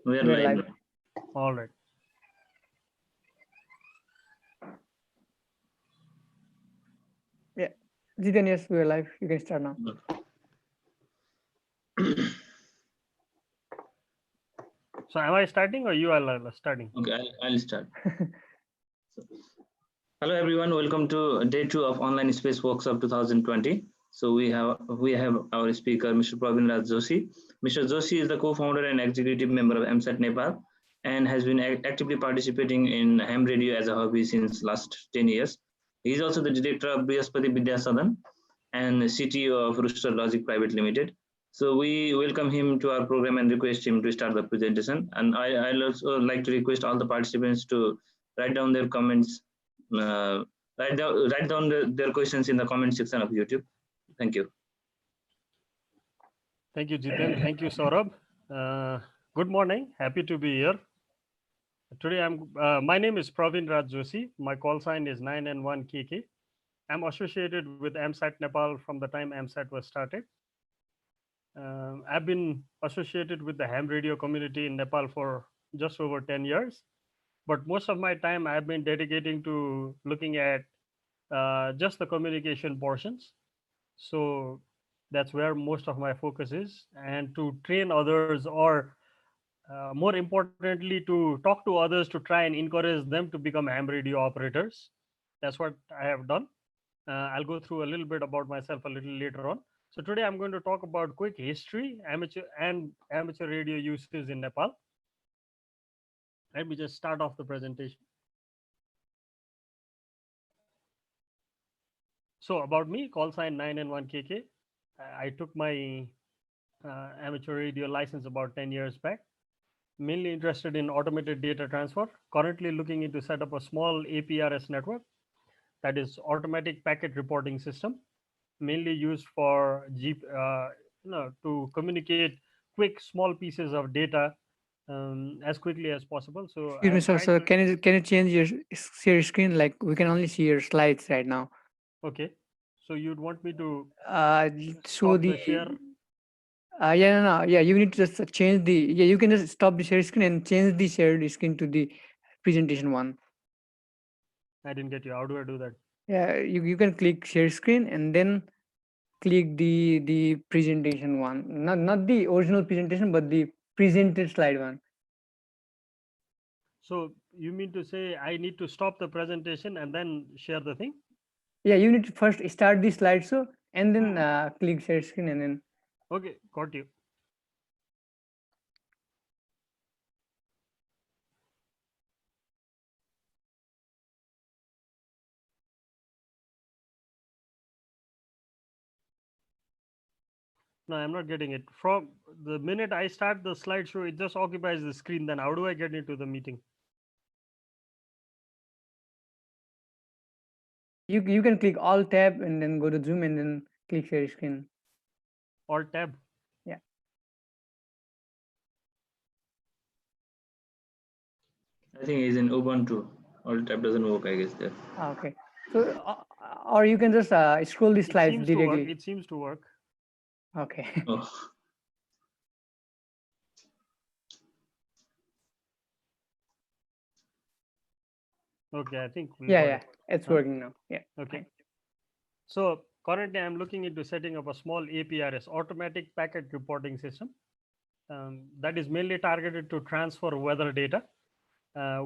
We are We're live. live. All right. Yeah. Jitan, yes, we're live. You can start now. So am I starting or you are starting? Okay, I'll start. So, hello everyone, welcome to day 2 of Online Space Workshop 2020. So we have our speaker, Mr. Pravin Joshi. Mr. Joshi is the co-founder and executive member of AMSAT Nepal and has been actively participating in ham radio as a hobby since last 10 years. He is also the director of Brihaspati Vidyasadan and CTO of Rooster Logic Pvt Limited. So we welcome him to our program and request him to start the presentation. And I'll also like to request all the participants to write down their comments, write down their questions in the comment section of YouTube. Thank you. Thank you, Jitin. Thank you, Saurabh. Good morning. Happy to be here. Today, my name is Pravin Joshi. My call sign is 9N1KK. I'm associated with AMSAT Nepal from the time AMSAT was started. I've been associated with the ham radio community in Nepal for just over 10 years. But most of my time I've been dedicating to looking at just the communication portions. So that's where most of my focus is, and to train others, or more importantly, to talk to others to try and encourage them to become ham radio operators. That's what I have done. I'll go through a little bit about myself a little later on. So today I'm going to talk about quick history, amateur radio uses in Nepal. Let me just start off the presentation. So about me, call sign 9N1KK. I took my amateur radio license about 10 years back. Mainly interested in automated data transfer. Currently looking into set up a small APRS network, that is automatic packet reporting system, mainly used for to communicate quick small pieces of data as quickly as possible. So I Excuse me, have sir. tried So to. can you change your share screen? Like we can only see your slides right now. Okay, so you'd want me to So stop the the share? yeah, no, yeah, you need to just change the, yeah, you can just stop the share screen and change the shared screen to the presentation one. I didn't get you. How do I do that? Yeah, you can click share screen and then click the presentation one. Not the original presentation, but the presented slide one. So you mean to say I need to stop the presentation and then share the thing? Yeah, you need to first start the slideshow and then click share screen and then. Okay, got you. No, I'm not getting it. From the minute I start the slideshow, it just occupies the screen. Then how do I get into the meeting? You can click Alt tab and then go to Zoom and then click share screen. Alt tab. Yeah. I think it's in Ubuntu. All tab doesn't work, I guess there. Okay. So or you can just scroll the It slides seems to work. directly. It seems to work. Okay. Oh. Okay, I think we Yeah, got yeah, it. it's Huh? working now. Yeah. Okay. Fine. So currently I'm looking into setting up a small APRS, automatic packet reporting system, that is mainly targeted to transfer weather data.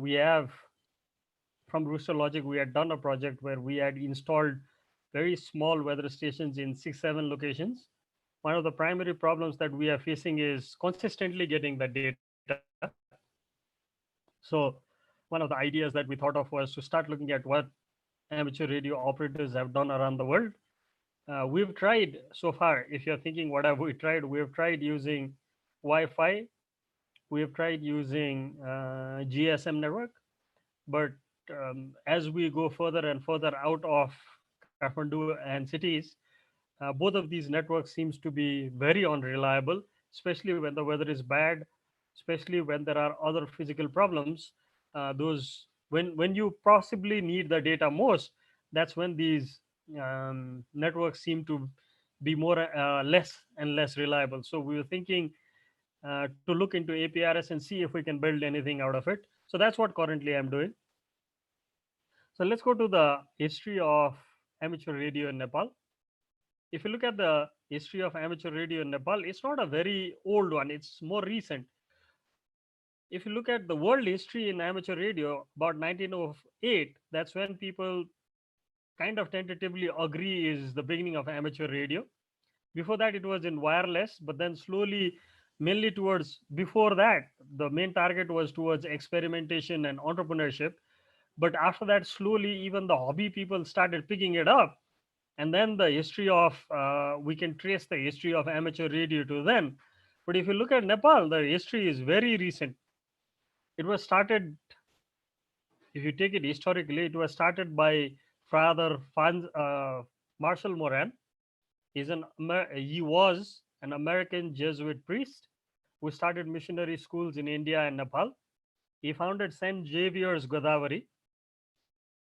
We have, from Rooster Logic, we had done a project where we had installed very small weather stations in 6-7 locations. One of the primary problems that we are facing is consistently getting the data. So one of the ideas that we thought of was to start looking at what amateur radio operators have done around the world. We've tried so far, if you're thinking what have we tried, we've tried using Wi-Fi, we've tried using GSM network, but as we go further and further out of Kathmandu and cities, both of these networks seems to be very unreliable, especially when the weather is bad, especially when there are other physical problems. Those when you possibly need the data most, that's when these networks seem to be more less and less reliable. So we were thinking to look into APRS and see if we can build anything out of it. So that's what currently I'm doing. So let's go to the history of amateur radio in Nepal. If you look at the history of amateur radio in Nepal, it's not a very old one, it's more recent. If you look at the world history in amateur radio, about 1908, that's when people kind of tentatively agree is the beginning of amateur radio. Before that, it was in wireless, but then slowly, mainly towards before that, the main target was towards experimentation and entrepreneurship. But after that, slowly, even the hobby people started picking it up. And then the history of, we can trace the history of amateur radio to then. But if you look at Nepal, the history is very recent. It was started, if you take it historically, it was started by Father Marshall Moran. He was an American Jesuit priest who started missionary schools in India and Nepal. He founded St. Xavier's Godavari.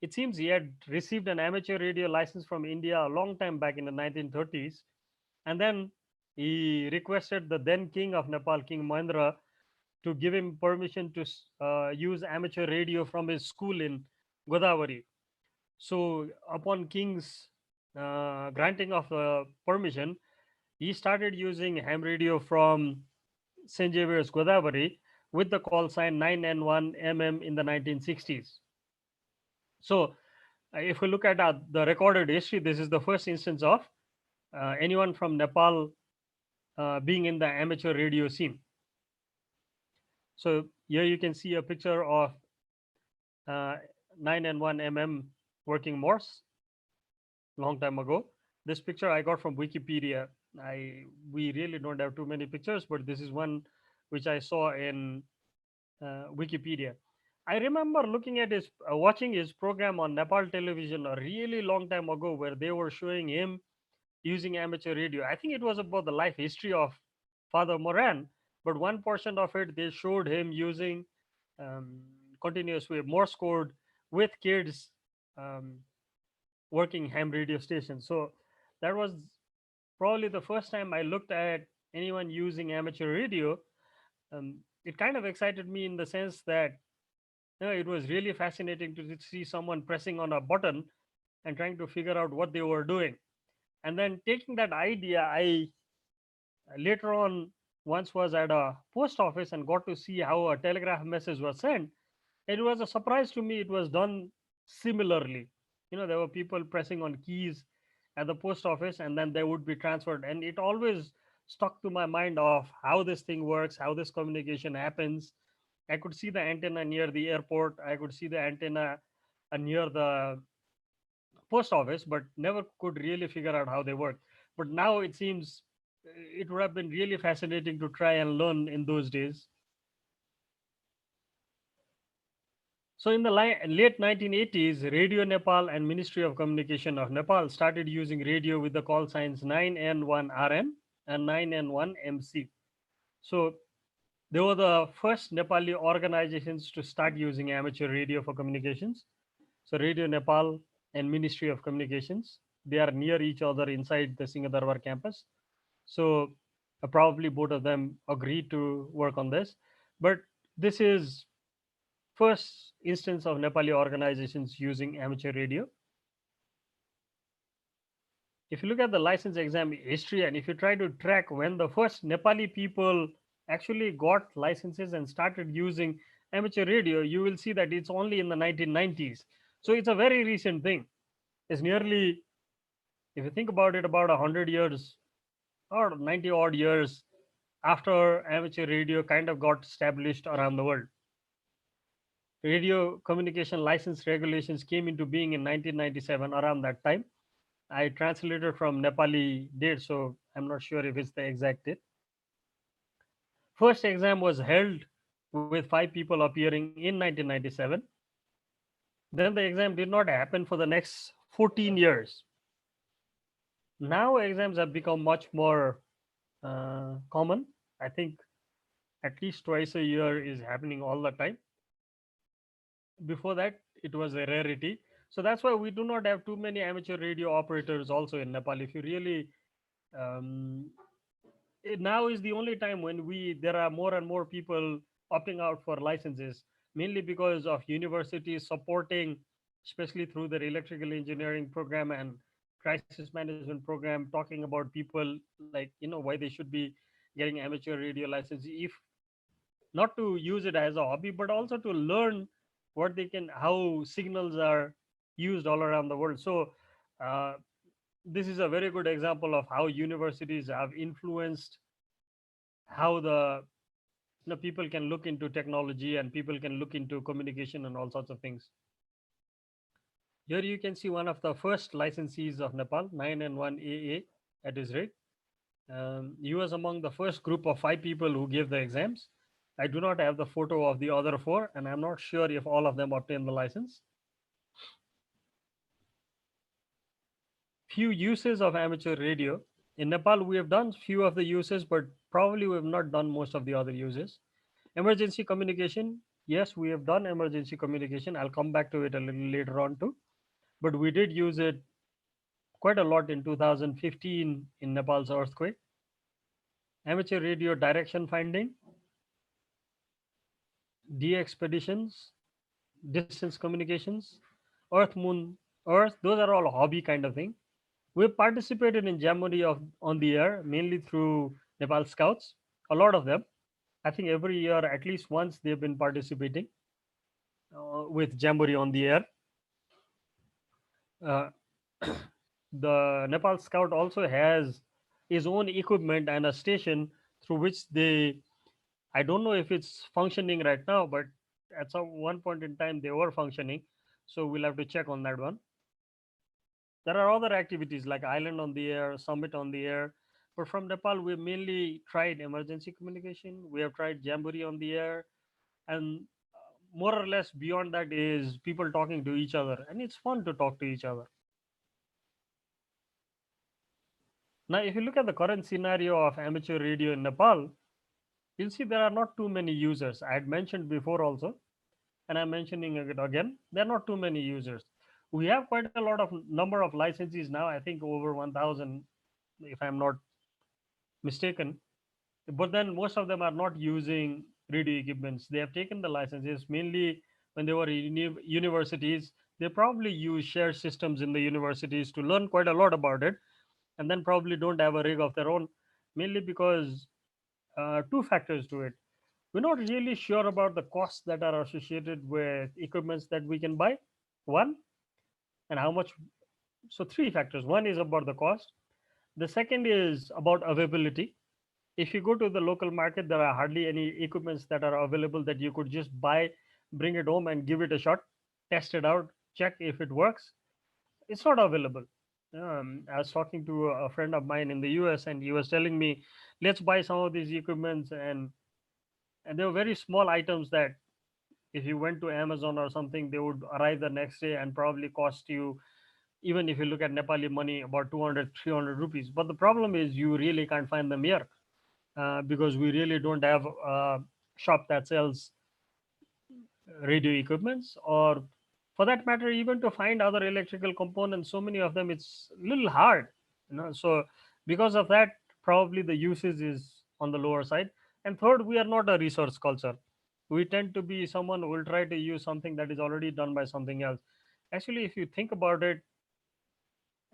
It seems he had received an amateur radio license from India a long time back in the 1930s. And then he requested the then king of Nepal, King Mahendra, to give him permission to use amateur radio from his school in Godavari. So upon king's granting of permission, he started using ham radio from St. Xavier's Godavari with the call sign 9N1 MM in the 1960s. So if we look at the recorded history, this is the first instance of anyone from Nepal being in the amateur radio scene. So here you can see a picture of 9N1 MM working Morse long time ago. This picture I got from Wikipedia. We really don't have too many pictures, but this is one which I saw in Wikipedia. I remember looking at watching his program on Nepal television a really long time ago, where they were showing him using amateur radio. I think it was about the life history of Father Moran, but one portion of it they showed him using continuous wave Morse code with kids working ham radio stations. So that was probably the first time I looked at anyone using amateur radio. It kind of excited me in the sense that it was really fascinating to see someone pressing on a button and trying to figure out what they were doing. And then taking that idea, I later on once was at a post office and got to see how a telegraph message was sent. It was a surprise to me. It was done similarly. There were people pressing on keys at the post office and then they would be transferred. And it always stuck to my mind of how this thing works, how this communication happens. I could see the antenna near the airport. I could see the antenna near the post office, but never could really figure out how they work. But now it seems it would have been really fascinating to try and learn in those days. So in the late 1980s, Radio Nepal and Ministry of Communication of Nepal started using radio with the call signs 9N1RN and 9N1MC. So they were the first Nepali organizations to start using amateur radio for communications. So Radio Nepal and Ministry of Communications, they are near each other inside the Singadarbar campus. So probably both of them agreed to work on this. But this is first instance of Nepali organizations using amateur radio. If you look at the license exam history and if you try to track when the first Nepali people actually got licenses and started using amateur radio, you will see that it's only in the 1990s. So it's a very recent thing. It's nearly, if you think about it, about 100 years or 90 odd years after amateur radio kind of got established around the world. Radio communication license regulations came into being in 1997, around that time. I translated from Nepali date, so I'm not sure if it's the exact date. First exam was held with 5 people appearing in 1997. Then the exam did not happen for the next 14 years. Now exams have become much more common. I think at least twice a year is happening all the time. Before that, it was a rarity. So that's why we do not have too many amateur radio operators also in Nepal. If you really now is the only time when there are more and more people opting out for licenses, mainly because of universities supporting, especially through their electrical engineering program and crisis management program, talking about people like, why they should be getting amateur radio license, if not to use it as a hobby, but also to learn what they can, how signals are used all around the world. So uh, this is a very good example of how universities have influenced how the, people can look into technology, and people can look into communication and all sorts of things. Here you can see one of the first licensees of Nepal, 9N1 AA at his rate. He was among the first group of 5 people who gave the exams. I do not have the photo of the other 4, and I'm not sure if all of them obtained the license. Few uses of amateur radio. In Nepal, we have done few of the uses, but probably we have not done most of the other uses. Emergency communication. Yes, we have done emergency communication. I'll come back to it a little later on too. But we did use it quite a lot in 2015 in Nepal's earthquake. Amateur radio direction finding, de-expeditions, distance communications, Earth, Moon, Earth. Those are all hobby kind of thing. We've participated in Jamboree on the air, mainly through Nepal Scouts. A lot of them. I think every year, at least once, they've been participating with Jamboree on the air. Uh, the Nepal Scout also has his own equipment and a station through which they, I don't know if it's functioning right now, but at some one point in time they were functioning. So we'll have to check on that one. There are other activities like Island on the Air, Summit on the Air. But from Nepal, we mainly tried emergency communication. We have tried Jamboree on the air. And more or less beyond that is people talking to each other. And it's fun to talk to each other. Now, if you look at the current scenario of amateur radio in Nepal, you'll see there are not too many users. I had mentioned before also, and I'm mentioning it again. There are not too many users. We have quite a lot of number of licensees now. I think over 1,000, if I'm not mistaken. But then most of them are not using radio equipments. They have taken the licenses mainly when they were in universities. They probably use shared systems in the universities to learn quite a lot about it, and then probably don't have a rig of their own, mainly because 2 factors to it. We're not really sure about the costs that are associated with equipments that we can buy. One, and how much. So 3 factors. One is about the cost. The second is about availability. If you go to the local market, there are hardly any equipments that are available that you could just buy, bring it home and give it a shot, test it out, check if it works. It's not available. I was talking to a friend of mine in the US, and he was telling me, let's buy some of these equipments, and they were very small items that if you went to Amazon or something, they would arrive the next day and probably cost you, even if you look at Nepali money, about 200, 300 rupees. But the problem is you really can't find them here because we really don't have a shop that sells radio equipments, or for that matter even to find other electrical components. So many of them, it's a little hard, so because of that, probably the usage is on the lower side. And third, we are not a resource culture. We tend to be someone who will try to use something that is already done by something else. Actually, if you think about it,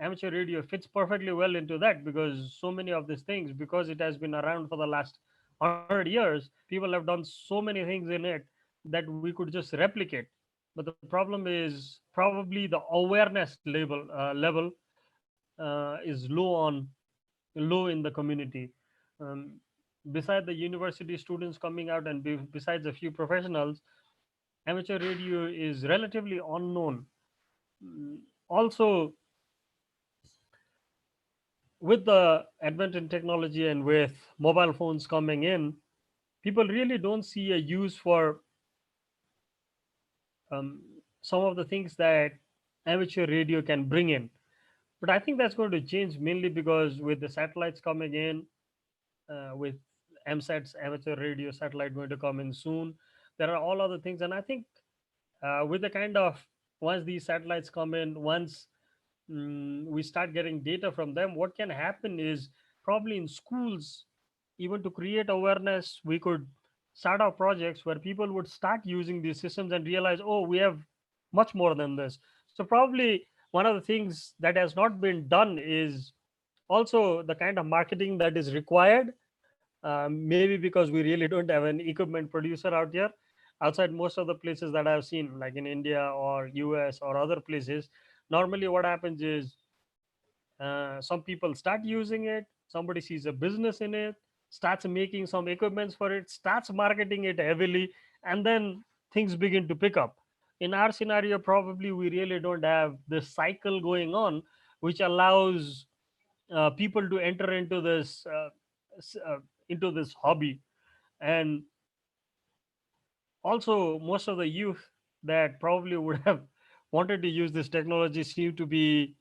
amateur radio fits perfectly well into that, because so many of these things, because it has been around for the last 100 years, people have done so many things in it that we could just replicate. But the problem is probably the awareness level is low in the community. um, Beside the university students coming out, and besides a few professionals, amateur radio is relatively unknown. Also, with the advent in technology and with mobile phones coming in, people really don't see a use for um, some of the things that amateur radio can bring in. But I think that's going to change, mainly because with the satellites coming in, with AMSAT's amateur radio satellite going to come in soon, there are all other things. And I think with the kind of, once these satellites come in, once we start getting data from them, what can happen is probably in schools even to create awareness, we could start our projects where people would start using these systems and realize, oh, we have much more than this. So probably one of the things that has not been done is also the kind of marketing that is required. Maybe because we really don't have an equipment producer out here. Outside most of the places that I've seen, like in India or US or other places, normally what happens is some people start using it, somebody sees a business in it, starts making some equipments for it, starts marketing it heavily, and then things begin to pick up. In our scenario, probably we really don't have this cycle going on, which allows people to enter s- uh, into this hobby. And also, most of the youth that probably would have wanted to use this technology seem to be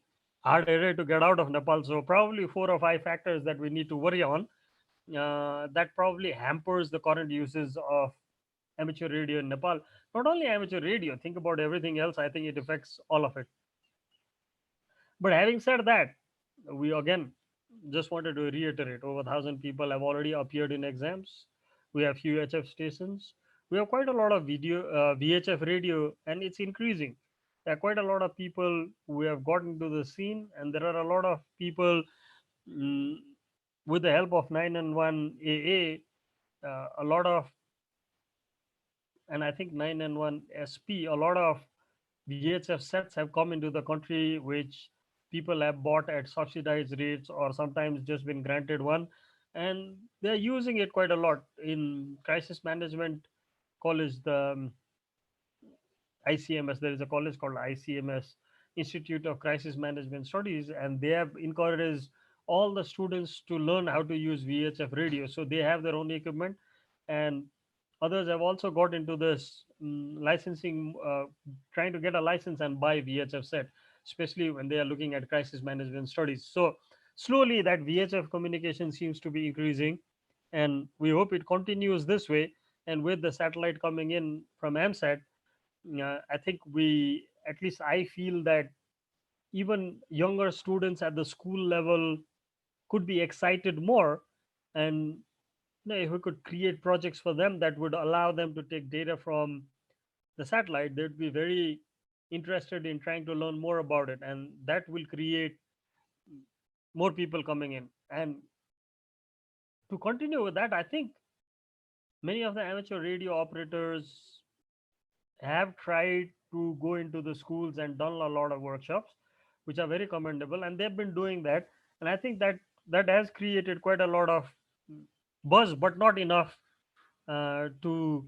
hard headed to get out of Nepal. So probably 4 or 5 factors that we need to worry on, that probably hampers the current uses of amateur radio in Nepal. Not only amateur radio, think about everything else. I think it affects all of it. But having said that, we again just wanted to reiterate, over 1,000 people have already appeared in exams. We have few HF stations. We have quite a lot of video VHF radio, and it's increasing. There are quite a lot of people who have gotten into the scene, and there are a lot of people, mm, with the help of 911 AA, a lot of, and I think 911 SP, a lot of VHF sets have come into the country, which people have bought at subsidized rates or sometimes just been granted one. And they're using it quite a lot in crisis management college, the ICMS. There is a college called ICMS, Institute of Crisis Management Studies, and they have encouraged all the students to learn how to use VHF radio. So they have their own equipment, and others have also got into this licensing, trying to get a license and buy VHF set, especially when they are looking at crisis management studies. So slowly that VHF communication seems to be increasing, and we hope it continues this way. And with the satellite coming in from AMSAT, I think we, at least I feel that even younger students at the school level could be excited more. And if we could create projects for them that would allow them to take data from the satellite, they'd be very interested in trying to learn more about it. And that will create more people coming in. And to continue with that, I think many of the amateur radio operators have tried to go into the schools and done a lot of workshops, which are very commendable, and they've been doing that. And I think that that has created quite a lot of buzz, but not enough to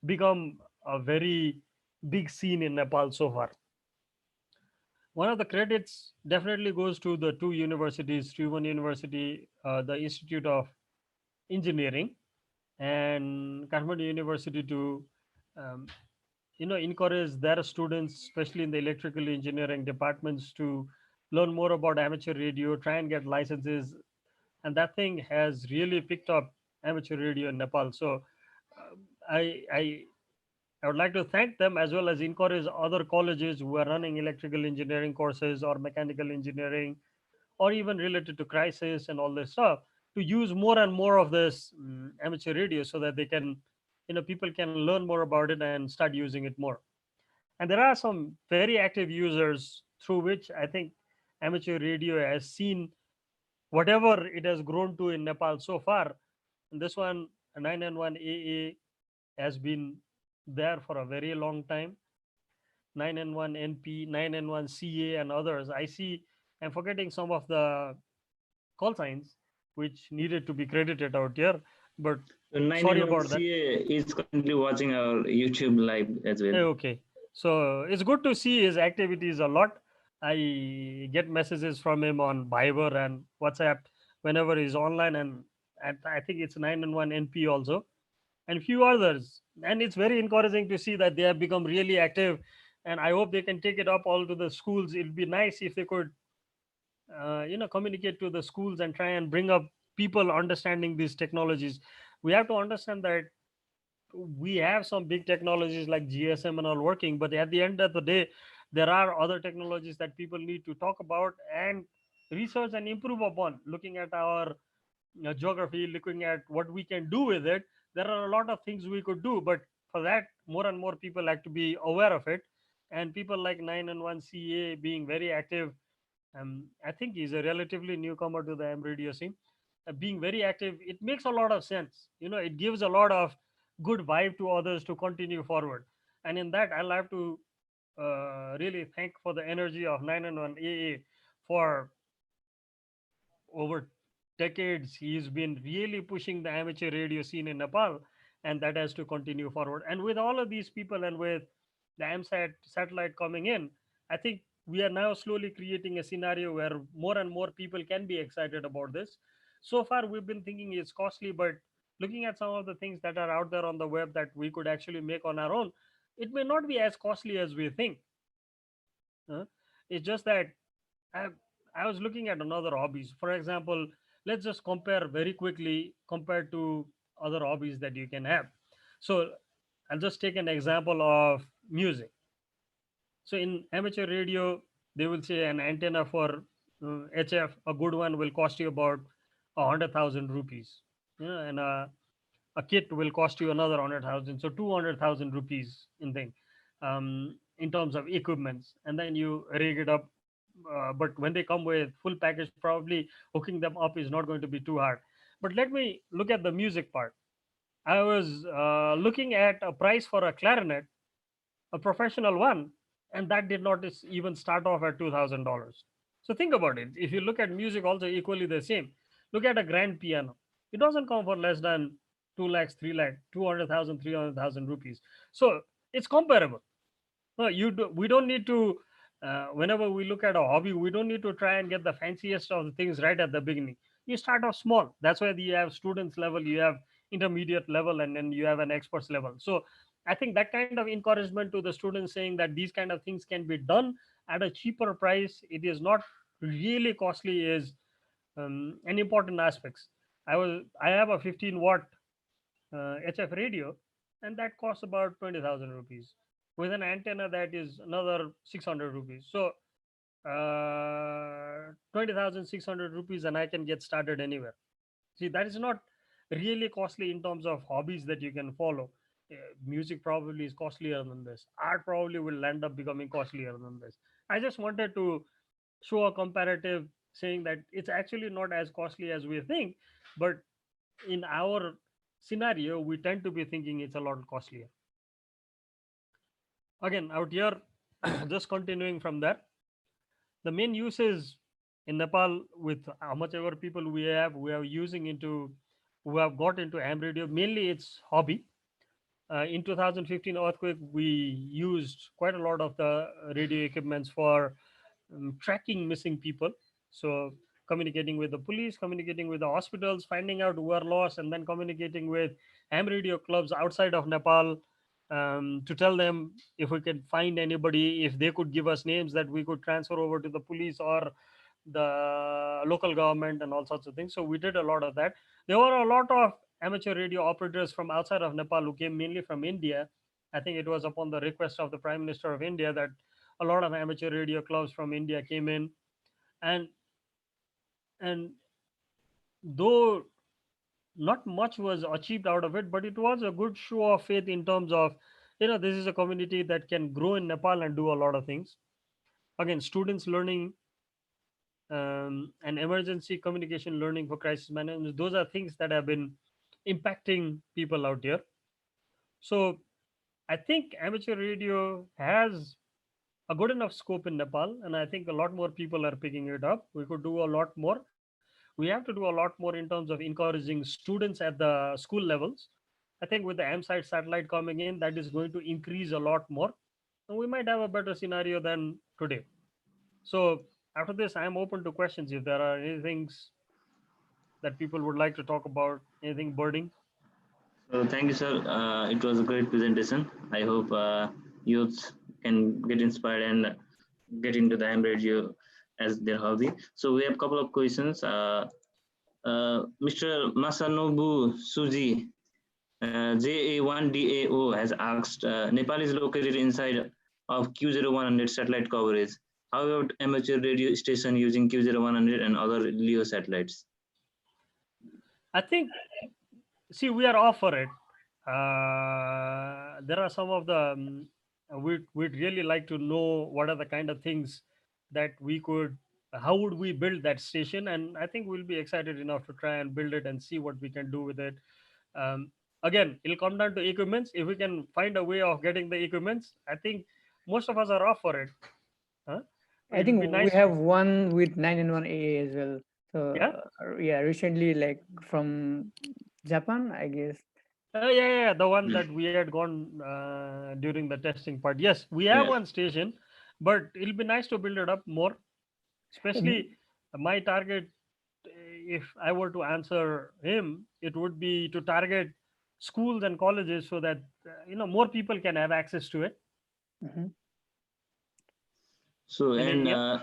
become a very big scene in Nepal so far. One of the credits definitely goes to the two universities, Tribhuvan University, the Institute of Engineering, and Kathmandu University, to um, encourage their students, especially in the electrical engineering departments, to learn more about amateur radio, try and get licenses. And that thing has really picked up amateur radio in Nepal. So uh, I, I I would like to thank them, as well as encourage other colleges who are running electrical engineering courses or mechanical engineering, or even related to crisis and all this stuff, to use more and more of this amateur radio, so that they can, people can learn more about it and start using it more. And there are some very active users through which I think amateur radio has seen whatever it has grown to in Nepal so far. And this one, 991 AA, has been there for a very long time. 991 NP, 991 CA, and others. I see I'm forgetting some of the call signs which needed to be credited out here, but So sorry 911 about that. CA is currently watching our YouTube live as well. Okay. So it's good to see his activities a lot. I get messages from him on Viber and WhatsApp whenever he's online, and I think it's 911 NP also, and few others. And it's very encouraging to see that they have become really active. And I hope they can take it up all to the schools. It'd be nice if they could, communicate to the schools and try and bring up people understanding these technologies. We have to understand that we have some big technologies like GSM and all working, but at the end of the day, there are other technologies that people need to talk about and research and improve upon. Looking at our geography, looking at what we can do with it, there are a lot of things we could do. But for that, more and more people like to be aware of it. And people like 9 and 1 CA being very active. I think he's a relatively newcomer to the M radio scene. Being very active, it makes a lot of sense. It gives a lot of good vibe to others to continue forward. And in that, I'll have to really thank for the energy of 9 and 1 AA for over decades. He's been really pushing the amateur radio scene in Nepal, and that has to continue forward. And with all of these people and with the AMSAT satellite coming in, I think we are now slowly creating a scenario where more and more people can be excited about this. So far, we've been thinking it's costly, but looking at some of the things that are out there on the web that we could actually make on our own, it may not be as costly as we think. It's just that I, I was looking at another hobbies. For example, let's just compare very quickly compared to other hobbies that you can have. So I'll just take an example of music. So in amateur radio, they will say an antenna for HF, a good one will cost you about 100,000 rupees. And a kit will cost you another 100,000, so 200,000 rupees in terms of equipments, and then you rig it up. But when they come with full package, probably hooking them up is not going to be too hard. But let me look at the music part. I was looking at a price for a clarinet, a professional one, and that did not even start off at $2,000. So think about it. If you look at music, also equally the same. Look at a grand piano. It doesn't come for less than 2 lakhs, 3 lakh, 200,000, 300,000 rupees. So it's comparable. No, we don't need to, whenever we look at a hobby, we don't need to try and get the fanciest of the things right at the beginning. You start off small. That's why you have students level, you have intermediate level, and then you have an experts level. So I think that kind of encouragement to the students, saying that these kind of things can be done at a cheaper price, it is not really costly, is an important aspects. I have a 15-watt HF radio, and that costs about 20,000 rupees. With an antenna, that is another 600 rupees. So 20,600 rupees, and I can get started anywhere. See, that is not really costly in terms of hobbies that you can follow. Music probably is costlier than this. Art probably will end up becoming costlier than this. I just wanted to show a comparative, saying that it's actually not as costly as we think, but in our scenario, we tend to be thinking it's a lot costlier. Again, out here, just continuing from there, the main uses in Nepal, with how much ever people we have using into, who have got into ham radio, mainly it's hobby. In 2015 earthquake, we used quite a lot of the radio equipments for tracking missing people. So communicating with the police, communicating with the hospitals, finding out who are lost, and then communicating with ham radio clubs outside of Nepal, to tell them if we could find anybody, if they could give us names that we could transfer over to the police or the local government, and all sorts of things. So we did a lot of that. There were a lot of amateur radio operators from outside of Nepal who came mainly from India. I think it was upon the request of the Prime Minister of India that a lot of amateur radio clubs from India came in, and though not much was achieved out of it, but it was a good show of faith in terms of, this is a community that can grow in Nepal and do a lot of things. Again, students learning and emergency communication learning for crisis management, those are things that have been impacting people out here. So I think amateur radio has a good enough scope in Nepal, and I think a lot more people are picking it up. We could do a lot more. We have to do a lot more in terms of encouraging students at the school levels. I think with the AMSAT satellite coming in, that is going to increase a lot more, and we might have a better scenario than today. So after this, I am open to questions if there are any things that people would like to talk about, anything burning. So thank you, sir. It was a great presentation. I hope youths can get inspired and get into the ham radio as their hobby. So we have a couple of questions. Mr. Masanobu Suji, JA1DAO has asked, Nepal is located inside of Q0100 satellite coverage. How about amateur radio station using Q0100 and other LEO satellites? I think, see, we are off for it. There are some of the we'd really like to know what are the kind of things that we could, how would we build that station, and I think we'll be excited enough to try and build it and see what we can do with it. um, Again, it'll come down to equipments. If we can find a way of getting the equipments, I think most of us are off for it. Huh? I It'll be think we nice. have one with 9 and 1 AA as well. So Yeah. yeah, recently like from Japan, I guess. Yeah, the one that we had gone during the testing part. Yes, we have Yeah. one station, but it'll be nice to build it up more. Um, Especially my target, if I were to answer him, it would be to target schools and colleges so that more people can have access to it. mhm. So And then, and yeah,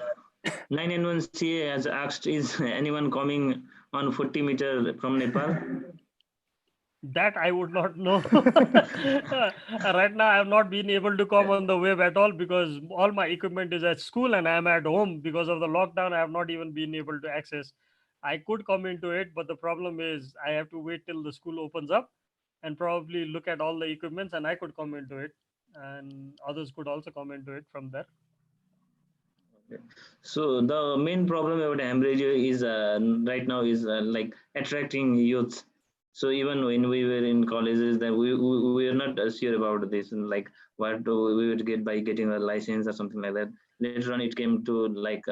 9N1 CA has asked, is anyone coming on 40 meter from Nepal? that I would not know. Right now, I have not been able to come on the web at all because all my equipment is at school and I'm at home because of the lockdown. I have not even been able to access. I could come into it, but the problem is I have to wait till the school opens up and probably look at all the equipments, and I could come into it, and others could also come into it from there. So the main problem about ham radio is right now is like attracting youths. So even when we were in colleges, that we were not sure about this, and like what we would get by getting a license or something like that. Later on, it came to like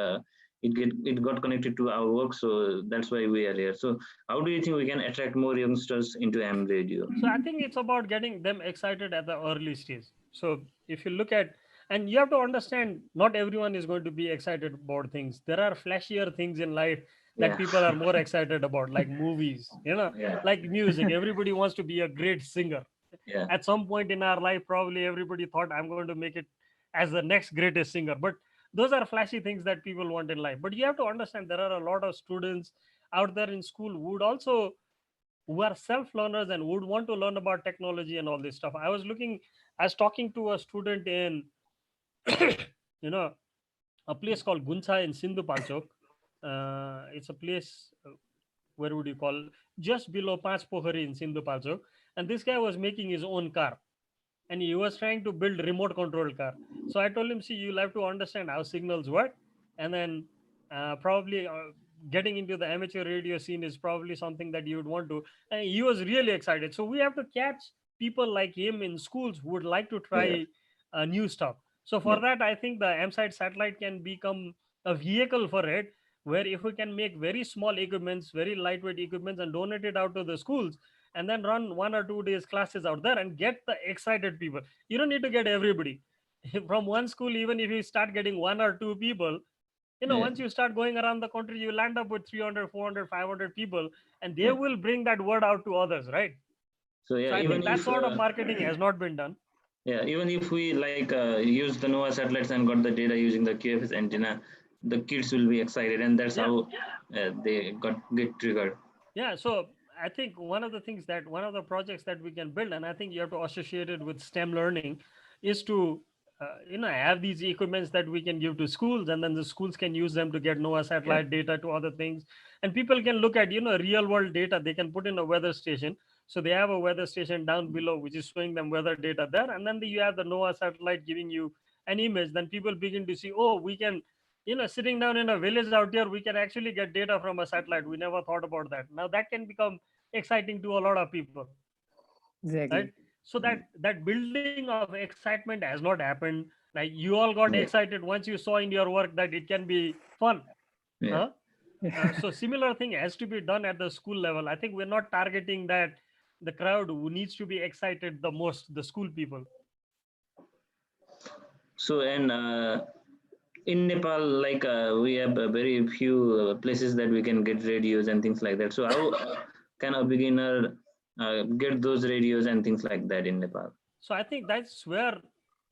it got connected to our work, so that's why we are here. So how do you think we can attract more youngsters into ham radio? So I think it's about getting them excited at the early stage. So if you look at, and you have to understand, not everyone is going to be excited about things. There are flashier things in life that Yeah, people are more excited about, like movies, yeah, like music. Everybody wants to be a great singer. yeah, At some point in our life, probably everybody thought, I'm going to make it as the next greatest singer. But those are flashy things that people want in life. But you have to understand there are a lot of students out there in school who would also, who are self learners and would want to learn about technology and all this stuff. I was talking to a student in you know a place called Guncha in Sindhu Palchok. It's a place, where would you call, just below Panch Pokhari in Sindhu Palchok. And this guy was making his own car, and he was trying to build remote control car. So I told him, see, you'll have to understand how signals work, and then probably getting into the amateur radio scene is probably something that you would want to. And he was really excited. So we have to catch people like him in schools who would like to yeah, try new stuff. So for yeah. that, I think the AMSAT satellite can become a vehicle for it, where if we can make very small equipments, very lightweight equipments, and donate it out to the schools, and then run 1 or 2 days classes out there and get the excited people. You don't need to get everybody from one school. Even if you start getting 1 or 2 people, Yeah. once you start going around the country, you land up with 300, 400, 500 people, and they Yeah. will bring that word out to others, right? So So yeah, I think even that if sort of marketing has not been done. even if we like use the NOAA satellites and got the data using the QFS antenna, the kids will be excited, and that's Yeah. how they get triggered. Yeah, so I think one of the projects that we can build, and I think you have to associate it with STEM learning, is to have these equipments that we can give to schools, and then the schools can use them to get NOAA Yeah, satellite data to other things, and people can look at real world data. They can put in a weather station, so they have a weather station down below which is showing them weather data there, and then you have the NOAA satellite giving you an image. Then people begin to see, oh, we can, sitting down in a village out here, we can actually get data from a satellite. We never thought about that. Now that can become exciting to a lot of people, right? Exactly. So that building of excitement has not happened. Like, you all got yeah, excited once you saw in your work that it can be fun, yeah. huh? So similar thing has to be done at the school level. I think we're not targeting that, the crowd who needs to be excited the most, the school people. So and in Nepal, like we have very few places that we can get radios and things like that. So how can a beginner get those radios and things like that in Nepal? So I think that's where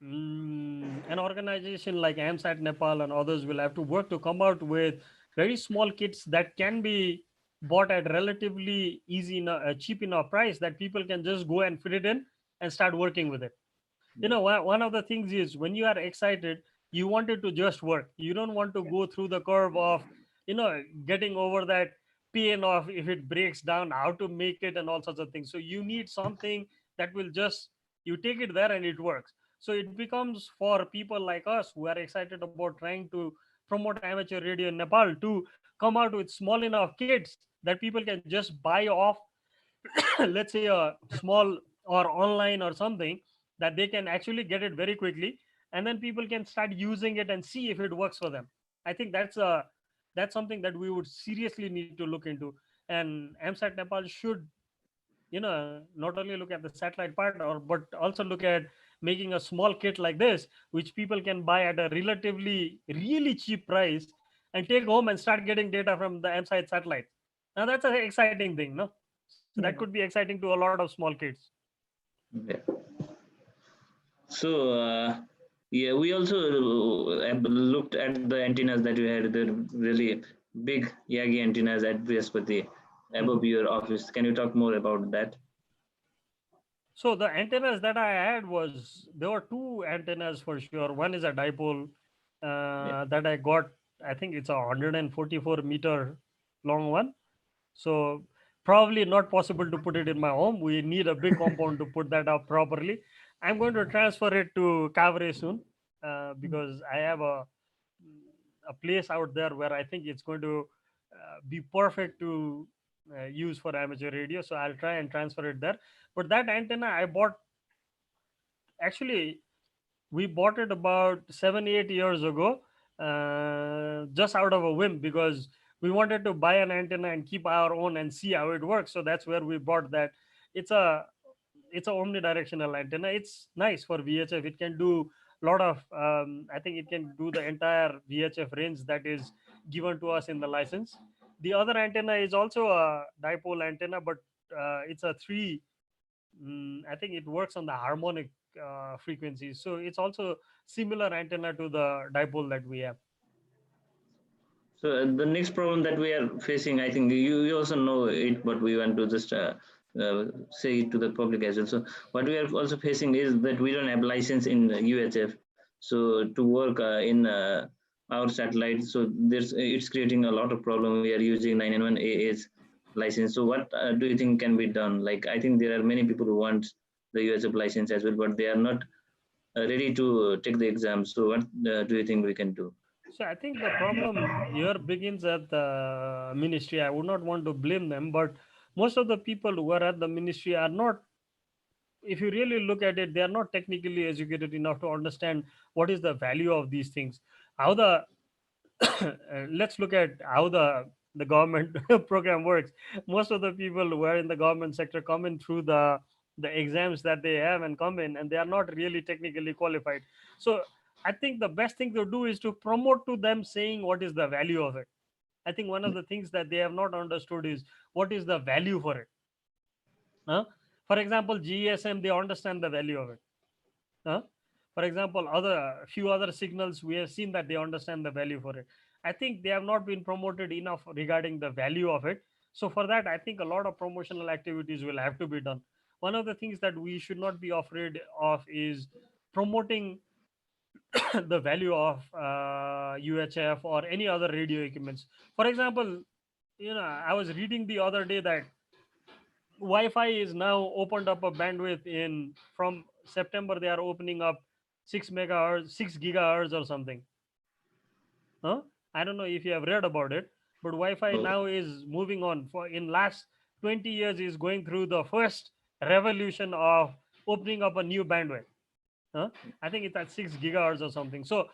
an organization like AMSAT Nepal and others will have to work to come out with very small kits that can be bought at relatively easy, cheap enough price that people can just go and fit it in and start working with it. Yeah, One of the things is, when you are excited, you want it to just work. You don't want to go through the curve of getting over that pain of if it breaks down, how to make it, and all sorts of things. So you need something that will just, you take it there and it works. So it becomes for people like us who are excited about trying to promote amateur radio in Nepal to come out with small enough kits that people can just buy off, let's say a small or online or something, that they can actually get it very quickly, and then people can start using it and see if it works for them. I think that's something that we would seriously need to look into. And AMSAT Nepal should, not only look at the satellite part, or but also look at making a small kit like this, which people can buy at a relatively really cheap price and take home and start getting data from the AMSAT satellite. Now that's an exciting thing, no? So that Yeah. could be exciting to a lot of small kids. Yeah. So yeah, we also have looked at the antennas that you had, the really big Yagi antennas at Brihaspati above your office. Can you talk more about that? So the antennas that I had was, there were two antennas for sure. One is a dipole Yeah. that I got. I think it's a 144-meter long one. So probably not possible to put it in my home. We need a big compound to put that up properly. I'm going to transfer it to Kavre soon, because I have a place out there where I think it's going to be perfect to use for amateur radio. So I'll try and transfer it there. But that antenna I bought, actually we bought it about 7 8 years ago, just out of a whim, because we wanted to buy an antenna and keep our own and see how it works. So that's where we bought that. It's a it's a omnidirectional antenna. It's nice for VHF. It can do a lot of, I think it can do the entire VHF range that is given to us in the license. The other antenna is also a dipole antenna, but it's a three, I think it works on the harmonic frequencies. So it's also similar antenna to the dipole that we have. So the next problem that we are facing, I think you also know it, but we want to just say it to the public as well. So what we are also facing is that we don't have license in UHF. So to work in our satellite, so there's it's creating a lot of problem. We are using 991 AA's license. So what do you think can be done? Like I think there are many people who want the UHF license as well, but they are not ready to take the exam. So what do you think we can do? So I think the problem here begins at the ministry. I would not want to blame them, but most of the people who are at the ministry are not, if you really look at it, they are not technically educated enough to understand what is the value of these things. How the let's look at how the government program works. Most of the people who are in the government sector come in through the exams that they have and come in, and they are not really technically qualified. So I think the best thing to do is to promote to them, saying what is the value of it. I think one of the things that they have not understood is what is the value for it. Huh? For example, GSM, they understand the value of it. Huh? For example, other few other signals, we have seen that they understand the value for it. I think they have not been promoted enough regarding the value of it. So for that, I think a lot of promotional activities will have to be done. One of the things that we should not be afraid of is promoting the value of UHF or any other radio equipments. For example, I was reading the other day that Wi-Fi is now opened up a bandwidth in, from September they are opening up 6 megahertz, 6 gigahertz or something. Huh? I don't know if you have read about it, but Wi-Fi Oh, now is moving on. For in last 20 years is going through the first revolution of opening up a new bandwidth. Huh? I think it's at 6 gigahertz or something. So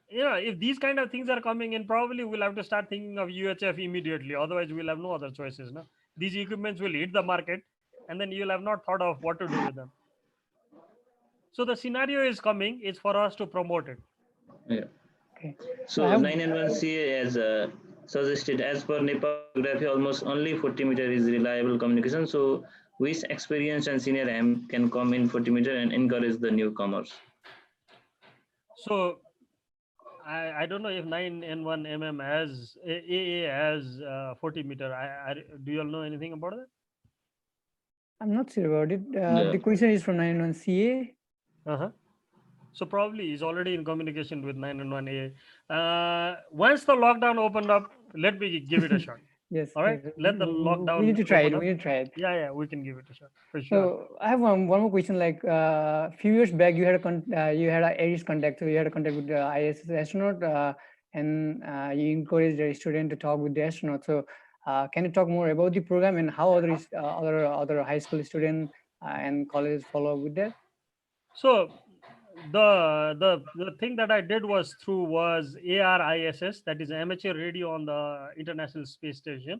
if these kind of things are coming in, probably we'll have to start thinking of UHF immediately. Otherwise, we'll have no other choices. No, these equipments will hit the market, and then you'll have not thought of what to do with them. So the scenario is coming. It's for us to promote it. yeah. Okay. So I have 991CA has suggested, as per Nepal geography, almost only 40 meter is reliable communication. So which experienced and senior AM can come in 40 meter and encourage the newcomers? So I don't know if 9N1 mm has AA has 40 meter. Do you all know anything about that? I'm not sure about it. Yeah. The question is from 91CA. Uh-huh. So probably he's already in communication with 9 and 1A. Once the lockdown opened up, let me give it a shot. Yes. All right, Yes. let the We need lockdown to try open it. up. We need to try it. Yeah, we can give it a shot for sure. So I have one more question. Like few years back, you had a Aries contact. So you had a contact with the ISS astronaut, and you encouraged a student to talk with the astronaut. So can you talk more about the program and how other high school students and colleges follow up with that? So the thing that I did was ARISS, that is amateur radio on the International Space Station.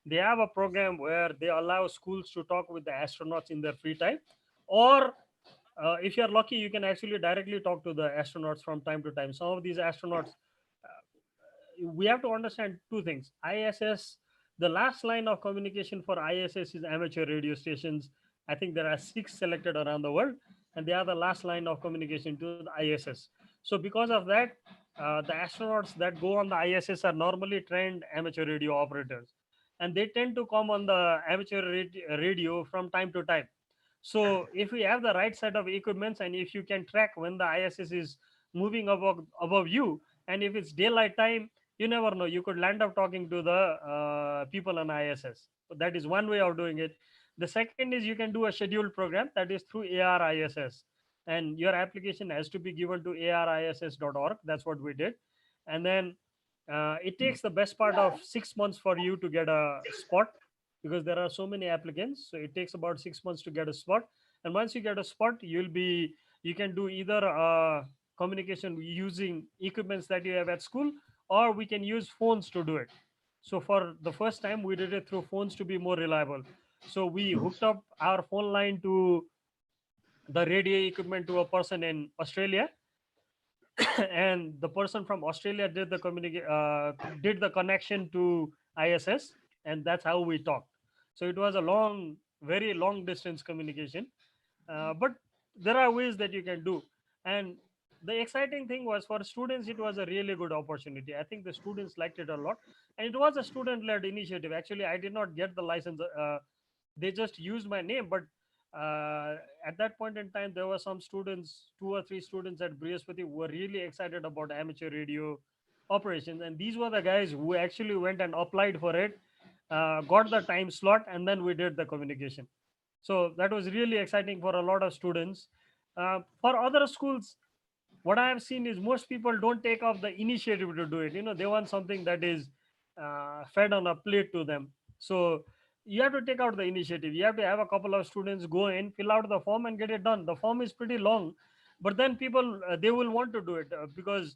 They have a program where they allow schools to talk with the astronauts in their free time, or if you're lucky, you can actually directly talk to the astronauts from time to time. Some of these astronauts, we have to understand two things. ISS, the last line of communication for ISS is amateur radio stations. I think there are 6 selected around the world, and they are the last line of communication to the ISS. So because of that, the astronauts that go on the ISS are normally trained amateur radio operators, and they tend to come on the amateur radio from time to time. So if we have the right set of equipments, and if you can track when the ISS is moving above you, and if it's daylight time, you never know, you could land up talking to the people on ISS. So that is one way of doing it. The second is you can do a scheduled program, that is through ARISS, and your application has to be given to ariss.org. That's what we did. And then it takes the best part of 6 months for you to get a spot, because there are so many applicants. So it takes about 6 months to get a spot. And once you get a spot, you can do either communication using equipments that you have at school, or we can use phones to do it. So for the first time, we did it through phones to be more reliable. So we hooked up our phone line to the radio equipment to a person in Australia, and the person from Australia did the connection to ISS, and that's how we talked. So it was a very long distance communication, but there are ways that you can do. And the exciting thing was, for students, it was a really good opportunity. I think the students liked it a lot, and it was a student-led initiative. Actually, I did not get the license. They just used my name, but at that point in time, there were some students, 2 or 3 students at Brihaspati, who were really excited about amateur radio operations, and these were the guys who actually went and applied for it, got the time slot, and then we did the communication. So that was really exciting for a lot of students. For other schools, what I have seen is most people don't take up the initiative to do it. They want something that is fed on a plate to them. So you have to take out the initiative. You have to have a couple of students go in, fill out the form, and get it done. The form is pretty long, but then people, they will want to do it, because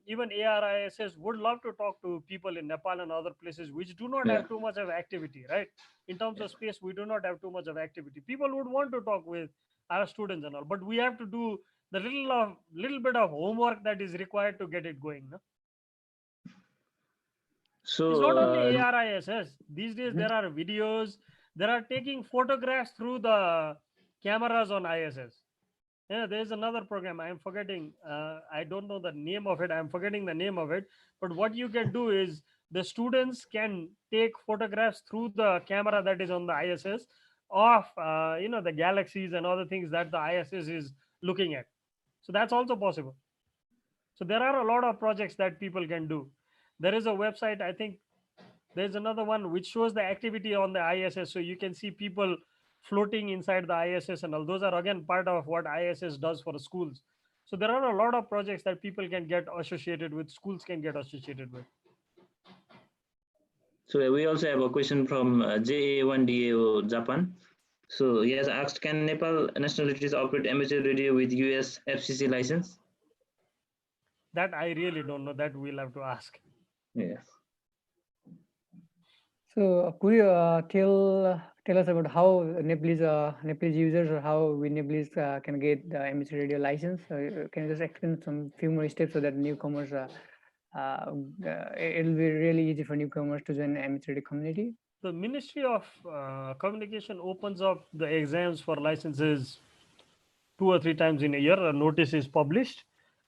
even ARISS would love to talk to people in Nepal and other places which do not Yeah. have too much of activity, right? In terms of space, we do not have too much of activity. People would want to talk with our students and all, but we have to do the little bit of homework that is required to get it going. No? So It's not only ARISS. These days, Mhm. there are videos. There are taking photographs through the cameras on ISS. Yeah, there's another program. I'm forgetting. I don't know the name of it. I'm forgetting the name of it. But what you can do is the students can take photographs through the camera that is on the ISS of the galaxies and other things that the ISS is looking at. So that's also possible. So there are a lot of projects that people can do. There is a website, I think there's another one which shows the activity on the ISS. So you can see people floating inside the ISS, and all those are again part of what ISS does for schools. So there are a lot of projects that people can get associated with, schools can get associated with. So we also have a question from JA1DAO Japan. So he has asked, can Nepal nationalities operate amateur radio with US FCC license? That I really don't know. That we'll have to ask. Yes. So could you tell us about how Nepalese users, or how we Nepalese can get the amateur radio license? Can you just explain some few more steps so that newcomers, it'll be really easy for newcomers to join the amateur radio community? The Ministry of Communication opens up the exams for licenses 2 or 3 times in a year. A notice is published.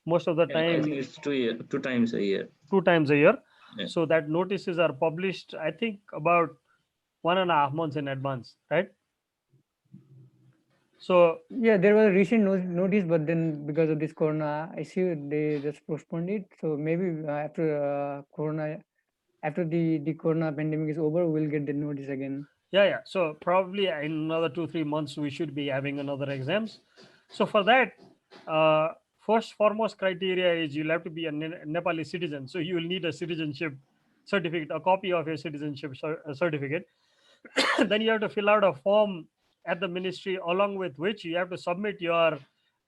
Most of the I think time, it's 2 times a year. 2 times a year. Yeah. So that notices are published, I think, about 1.5 months in advance, right? So Yeah, there was a recent notice, but then because of this corona issue, they just postponed it. So maybe after corona after the corona pandemic is over, we'll get the notice again. Yeah. So probably in another 2-3 months, we should be having another exams. So for that, first foremost criteria is you'll have to be a Nepali citizen. So you will need a citizenship certificate, a copy of your citizenship certificate. Then you have to fill out a form at the ministry, along with which you have to submit your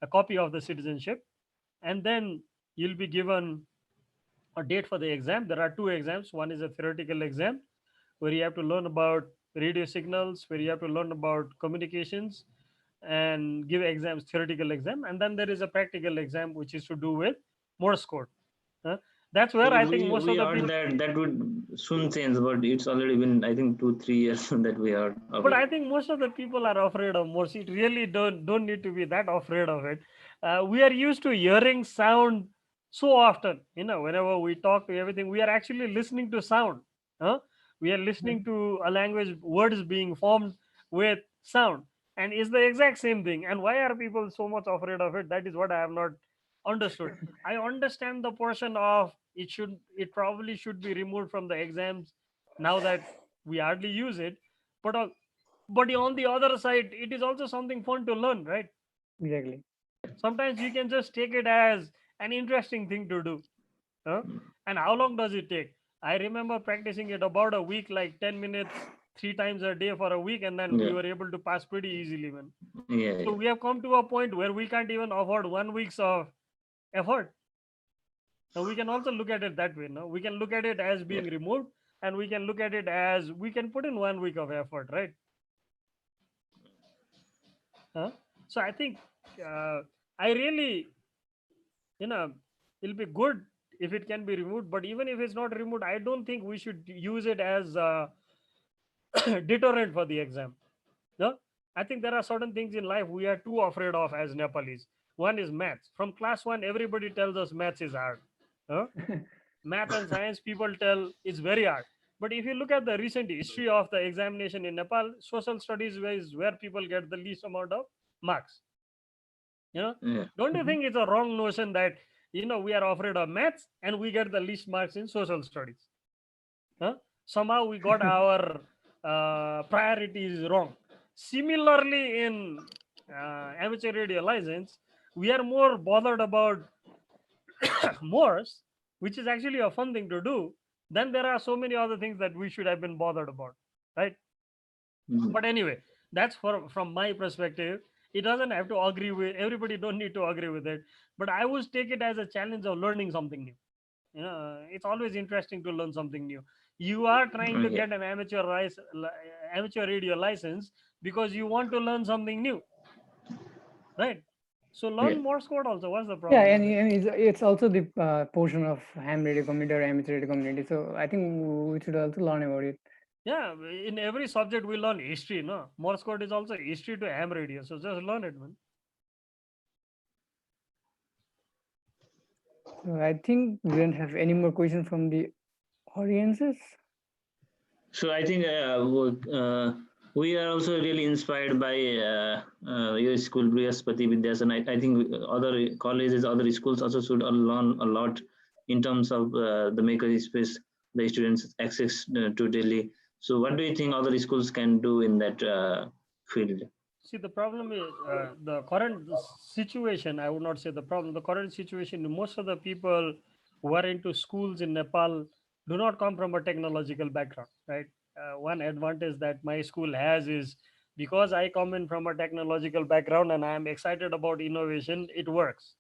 a copy of the citizenship, and then you'll be given a date for the exam. There are two exams. One is a theoretical exam where you have to learn about radio signals, where you have to learn about communications and give exams, theoretical exam. And then there is a practical exam, which is to do with Morse code. That's where I think most of the heard people. that would soon change, but it's already been, I think, 2-3 years that we heard of But it. I think most of the people are afraid of Morse. It really don't need to be that afraid of it. We are used to hearing sound so often. Whenever we talk to everything, we are actually listening to sound. We are listening to a language, words being formed with sound, and it's the exact same thing. And why are people so much afraid of it? That is what I have not understood. I understand the portion of it probably should be removed from the exams now that we hardly use it, but on the other side, it is also something fun to learn, right? Exactly. Sometimes you can just take it as an interesting thing to do. And how long does it take? I remember practicing it about a week, like 10 minutes 3 times a day for a week, and then we were able to pass pretty easily, man. So we have come to a point where we can't even afford 1 week's of effort. Now we can also look at it that way. No, we can look at it as being removed, and we can look at it as we can put in 1 week of effort, right? So I think I really, it'll be good if it can be removed. But even if it's not removed, I don't think we should use it as a deterrent for the exam. No, I think there are certain things in life we are too afraid of as Nepalese. One is maths. From class 1, everybody tells us maths is hard. Math and science, people tell it's very hard. But if you look at the recent history of the examination in Nepal, social studies is where people get the least amount of marks. Don't you think it's a wrong notion that we are afraid of maths and we get the least marks in social studies? Somehow we got our priorities wrong. Similarly, in amateur radio license, we are more bothered about Morse, which is actually a fun thing to do. Then there are so many other things that we should have been bothered about, right? But anyway, that's from my perspective. It doesn't have to agree with everybody. Don't need to agree with it. But I would take it as a challenge of learning something new. It's always interesting to learn something new. You are trying to get an amateur radio license because you want to learn something new, right? So learn Morse code also. What's the problem? Yeah, and it's also the portion of ham radio community or amateur radio community. So I think we should also learn about it. Yeah, in every subject we learn history. No, Morse code is also history to ham radio. So just learn it, man. So I think we don't have any more questions from the audiences. So I think we are also really inspired by your school, Brihaspati, Vidyasadan. I think other colleges, other schools also should learn a lot in terms of the maker space, the students' access to Delhi. So what do you think other schools can do in that field? See, the problem is the current situation. I would not say the problem. The current situation, most of the people who are into schools in Nepal do not come from a technological background, right? One advantage that my school has is because I come in from a technological background and I am excited about innovation, it works.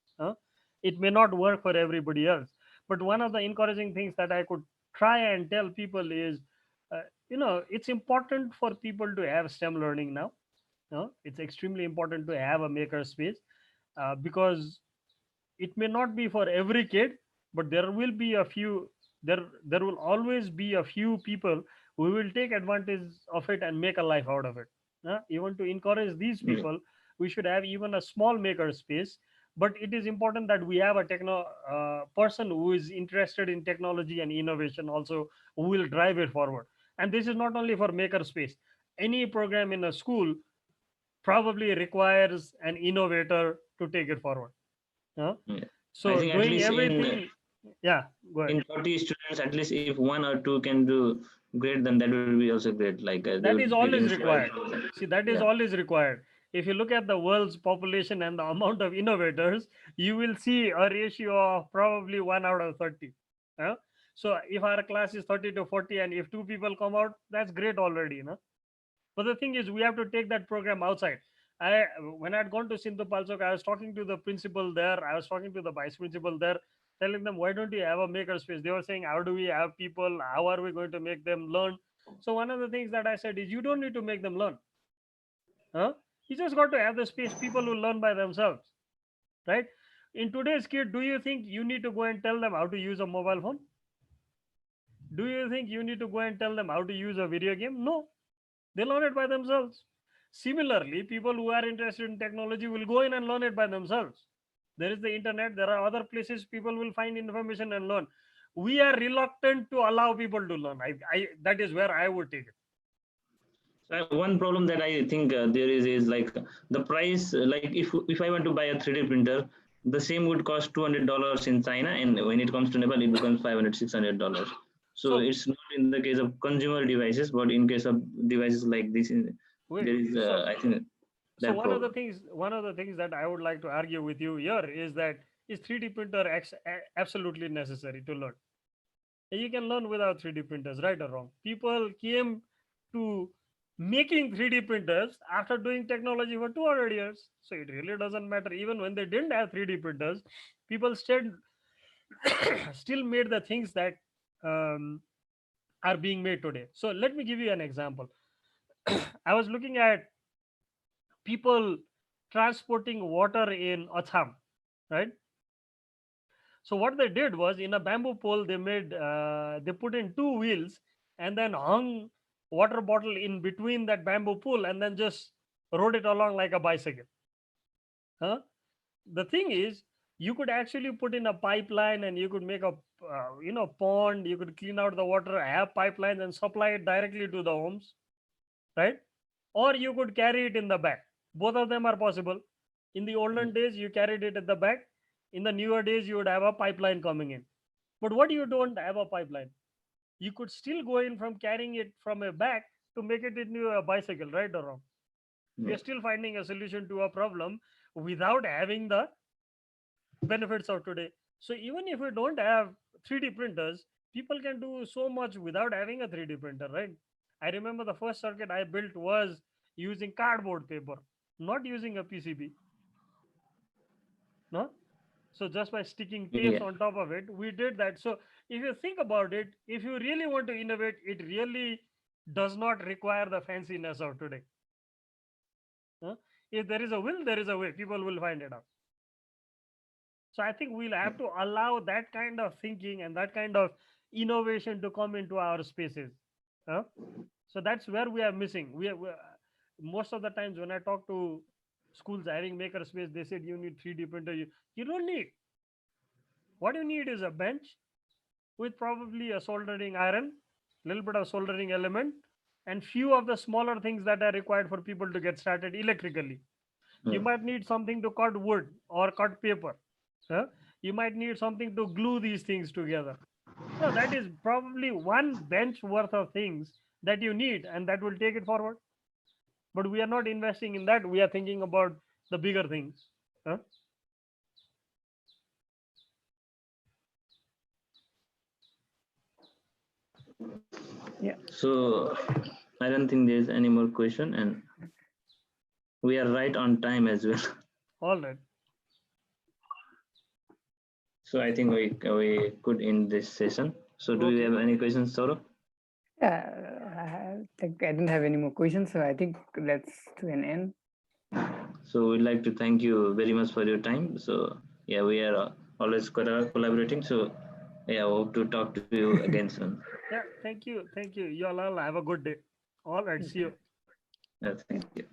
It may not work for everybody else. But one of the encouraging things that I could try and tell people is, it's important for people to have STEM learning now. It's extremely important to have a maker space because it may not be for every kid, but there will be a few. There will always be a few people who will take advantage of it and make a life out of it. Even to encourage these people, we should have even a small maker space. But it is important that we have a person who is interested in technology and innovation also, who will drive it forward. And this is not only for maker space. Any program in a school probably requires an innovator to take it forward. So doing everything, Yeah, go ahead. In 40 students, at least if 1 or 2 can do great, then that will be also great. Like they That would is get always inspired required. from that. See, that is Yeah. always required. If you look at the world's population and the amount of innovators, you will see a ratio of probably 1 out of 30. Huh? So if our class is 30 to 40, and if 2 people come out, that's great already. But the thing is, we have to take that program outside. When I had gone to Sindhu Palchok, I was talking to the principal there. I was talking to the vice principal there, telling them, why don't you have a maker space? They were saying, how do we have people? How are we going to make them learn? So one of the things that I said is, you don't need to make them learn. You just got to have the space. People will learn by themselves, right? In today's kid, do you think you need to go and tell them how to use a mobile phone? Do you think you need to go and tell them how to use a video game? No, they learn it by themselves. Similarly, people who are interested in technology will go in and learn it by themselves. There is the internet, there are other places people will find information and learn. We are reluctant to allow people to learn. That is where I would take it. So one problem that I think there is like the price. Like if I want to buy a 3D printer, the same would cost $200 in China, and when it comes to Nepal, it becomes $500-600. So it's not in the case of consumer devices, but in case of devices like this, there is I think that so problem. one of the things that I would like to argue with you here is that is 3D printer absolutely necessary to learn? You can learn without 3D printers, right or wrong. People came to making 3D printers after doing technology for 200 years. So it really doesn't matter. Even when they didn't have 3D printers, people still made the things that are being made today. So let me give you an example. I was looking at people transporting water in Assam, right? So what they did was, in a bamboo pole, they put in 2 wheels and then hung water bottle in between that bamboo pole and then just rode it along like a bicycle. The thing is, you could actually put in a pipeline and you could make a pond. You could clean out the water, have pipelines and supply it directly to the homes, right? Or you could carry it in the back. Both of them are possible. In the olden days, you carried it at the back. In the newer days, you would have a pipeline coming in. But what you don't have a pipeline? You could still go in from carrying it from a back to make it into a bicycle, right or wrong? We are still finding a solution to a problem without having the benefits of today. So even if we don't have 3D printers, people can do so much without having a 3D printer, right? I remember the first circuit I built was using cardboard paper, not using a PCB. No? So just by sticking tapes on top of it, we did that. So if you think about it, if you really want to innovate, it really does not require the fanciness of today. If there is a will, there is a way. People will find it out. So I think we'll have to allow that kind of thinking and that kind of innovation to come into our spaces. So that's where we are missing. Most of the times when I talk to schools having maker space, they said you need 3D printer. You don't need. What you need is a bench with probably a soldering iron, little bit of soldering element, and few of the smaller things that are required for people to get started electrically. You might need something to cut wood or cut paper. You might need something to glue these things together. So that is probably one bench worth of things that you need, and that will take it forward. But we are not investing in that. We are thinking about the bigger things. Yeah. So I don't think there's any more question, and we are right on time as well. All right. So I think we could end this session. So do you have any questions, Saurabh? Yeah, I don't have any more questions, so I think let's do an end. So we'd like to thank you very much for your time. So yeah, we are always collaborating. So yeah, hope to talk to you again soon. Yeah, thank you. You all have a good day. All right, see you. Thank you.